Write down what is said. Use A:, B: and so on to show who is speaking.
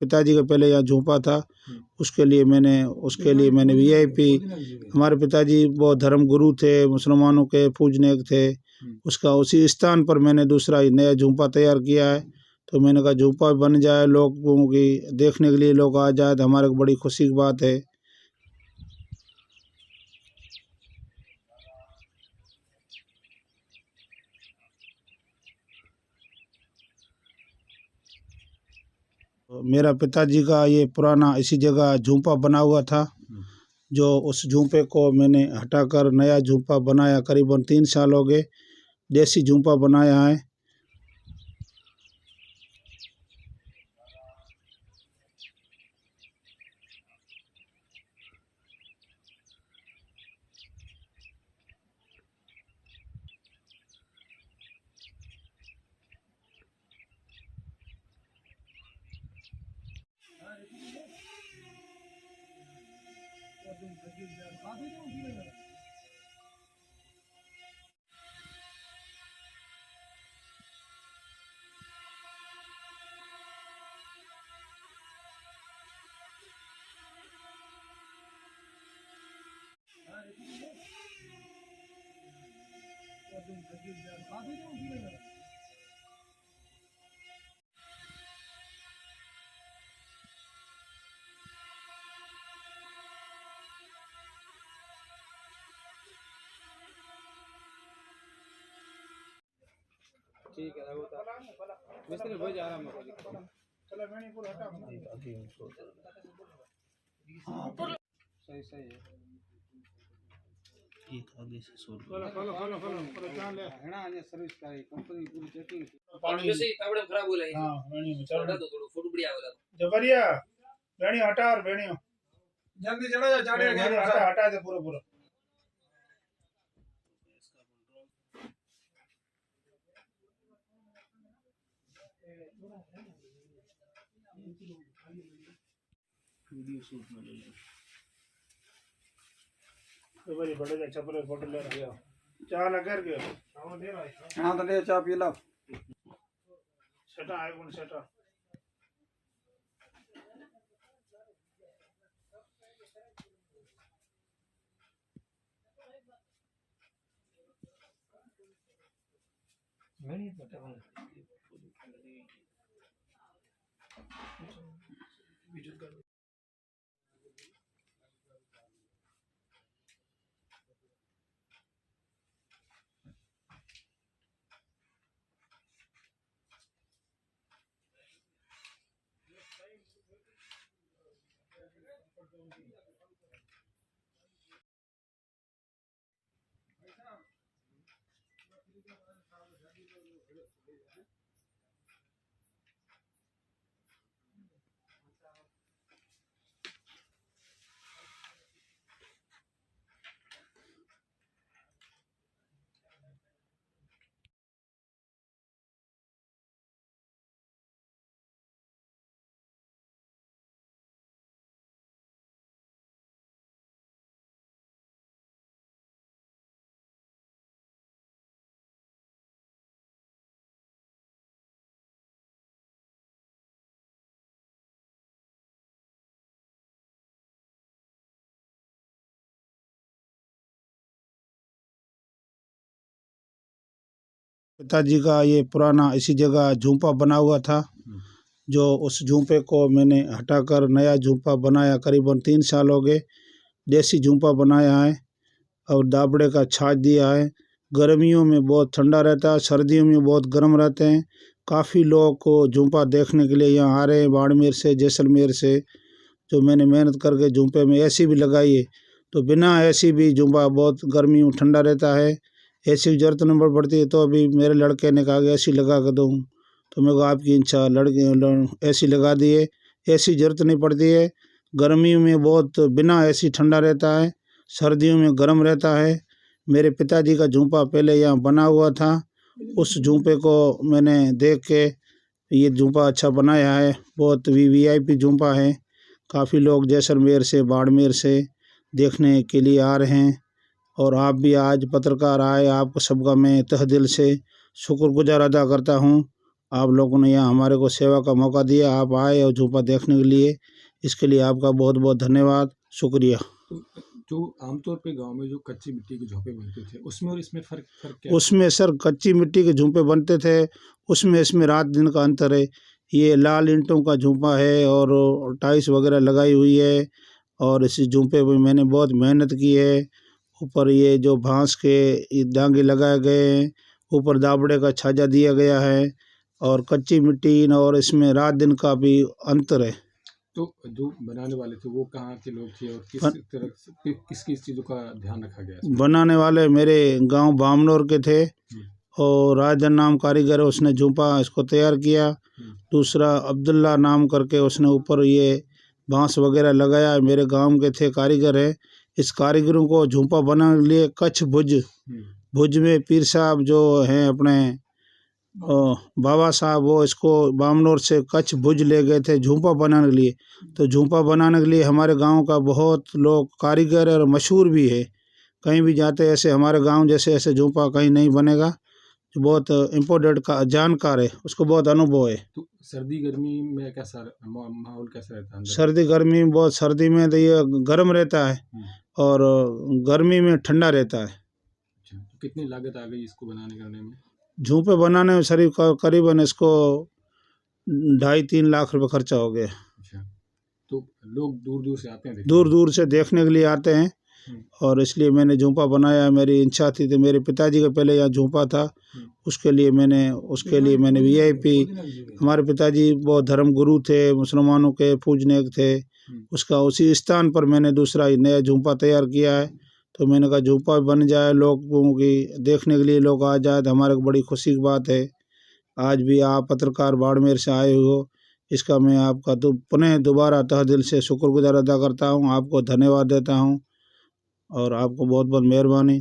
A: पिताजी का पहले यहाँ झूंपा था, उसके लिए मैंने वीआईपी, हमारे पिताजी बहुत धर्म गुरु थे, मुसलमानों के पूजनीय थे, उसका उसी स्थान पर मैंने दूसरा नया झूंपा तैयार किया है। तो मैंने कहा झूंपा बन जाए, लोगों की देखने के लिए लोग आ जाए तो हमारे को बड़ी खुशी की बात है। मेरा पिताजी का ये पुराना इसी जगह झूंपा बना हुआ था, जो उस झूंपे को मैंने हटाकर नया झूंपा बनाया। करीबन 3 साल हो गए, देसी झूंपा बनाया है।
B: ठीक है, वो मिस्त्री हो जा रहा है।
A: चलो मैंने पूरा हटा
B: सही सही है।
A: एक आगे से सोल
B: फॉलो जान ले है ना, ये सर्विस का कंपनी पूरी चेकिंग
C: पानी से तावड़े खराब हो गया।
A: हां रानी में चढ़ा
C: तो थोड़ा फोटो बढ़िया वाला
A: जबरिया रानी हटा और बेणियो
B: जल्दी चढ़ो जा, चाड़े
A: हटा दे पूरा पूरा। वीडियो शूट में ले ले तो बड़ी बड़े जा चपले फोटो ले रहा चाह लगा के हां दे रहा है।
B: हां तो ले चाय पी लो।
A: सेटा है कौन सेटा नहीं पता कौन वीडियो कर पिताजी का ये पुराना इसी जगह झूंपा बना हुआ था, जो उस झूंपे को मैंने हटाकर नया झूंपा बनाया। करीबन 3 साल हो गए, देसी झूंपा बनाया है और दाबड़े का छाछ दिया है। गर्मियों में बहुत ठंडा रहता है, सर्दियों में बहुत गर्म रहते हैं। काफ़ी लोग को झूंपा देखने के लिए यहाँ आ रहे हैं, बाड़मेर से, जैसलमेर से। जो मैंने मेहनत करके झूंपे में एसी भी लगाई है, तो बिना एसी भी झूंपा बहुत गर्मी में ठंडा रहता है। एसी की जरूरत नहीं पड़ती है, तो अभी मेरे लड़के ने कहा कि एसी लगा कर दूँ, तो मेरे को आपकी इच्छा, लड़के एसी लगा दिए। एसी जरूरत नहीं पड़ती है, गर्मियों में बहुत बिना एसी ठंडा रहता है, सर्दियों में गर्म रहता है। मेरे पिताजी का झूंपा पहले यहाँ बना हुआ था, उस झूंपे को मैंने देख के ये झूंपा अच्छा बनाया है। बहुत वीआईपी झूंपा है, काफ़ी लोग जैसलमेर से, बाड़मेर से देखने के लिए आ रहे हैं। और आप भी आज पत्रकार आए, आपको सबका मैं तहे दिल से शुक्रगुजार अदा करता हूँ। आप लोगों ने यहाँ हमारे को सेवा का मौका दिया, आप आए और झूंपा देखने के लिए, इसके लिए आपका बहुत बहुत धन्यवाद, शुक्रिया।
D: तो जो आमतौर पे गांव में जो कच्ची मिट्टी के झोंपे बनते थे उसमें और इसमें फर्क क्या
A: उसमें सर कच्ची मिट्टी के झूंपे बनते थे, उसमें इसमें रात दिन का अंतर है। ये लाल ईंटों का झूंपा है और टाइल्स वगैरह लगाई हुई है, और इस झूंपे पे मैंने बहुत मेहनत की है। ऊपर ये जो बांस के ये डांगे लगाए गए हैं, ऊपर दाबड़े का छाजा दिया गया है, और कच्ची मिट्टी और इसमें रात दिन का भी अंतर है।
D: तो जो बनाने वाले थे वो कहाँ के लोग थे और किस तरह से किस किस चीज़ों का ध्यान रखा गया इसमें?
A: बनाने वाले मेरे गांव बामनौर के थे, और राजन नाम कारीगर है, उसने झूंपा इसको तैयार किया। दूसरा अब्दुल्ला नाम करके उसने ऊपर ये बांस वगैरह लगाया, मेरे गांव के थे, कारीगर है। इस कारीगरों को झूंपा बनाने के लिए कच्छ भुज में पीर साहब जो हैं अपने बाबा साहब, वो इसको बामनौर से कच्छ भुज ले गए थे झूंपा बनाने के लिए। तो झूंपा बनाने के लिए हमारे गांव का बहुत लोग कारीगर और मशहूर भी है, कहीं भी जाते ऐसे हमारे गांव जैसे ऐसे झूंपा कहीं नहीं बनेगा, जो बहुत इम्पोर्टेंट का जानकार है, उसको बहुत अनुभव है।
D: तो सर्दी गर्मी में कैसा माहौल कैसा रहता है अंदर?
A: सर्दी गर्मी में बहुत, सर्दी में तो ये गर्म रहता है और गर्मी में ठंडा रहता है।
D: अच्छा, तो कितनी लागत आ गई इसको बनाने करने में?
A: झूंपे बनाने में शरीफ करीबन इसको 2.5-3 लाख रुपए खर्चा हो गया।
D: अच्छा, तो लोग दूर दूर से आते हैं
A: दूर दूर से देखने के लिए आते हैं, और इसलिए मैंने झूंपा बनाया। मेरी इच्छा थी, तो मेरे पिताजी का पहले यहाँ झूंपा था, उसके लिए मैंने VIP, हमारे पिताजी बहुत धर्म गुरु थे, मुसलमानों के पूजनीक थे, उसका उसी स्थान पर मैंने दूसरा नया झूंपा तैयार किया है। तो मैंने कहा झूंपा बन जाए, लोगों की देखने के लिए लोग आ जाए तो हमारे को बड़ी खुशी की बात है। आज भी आप पत्रकार बाड़मेर से आए हो, इसका मैं आपका पुनः दोबारा तह दिल से शुक्रगुजार अदा करता हूँ, आपको धन्यवाद देता हूँ, और आपको बहुत बहुत मेहरबानी।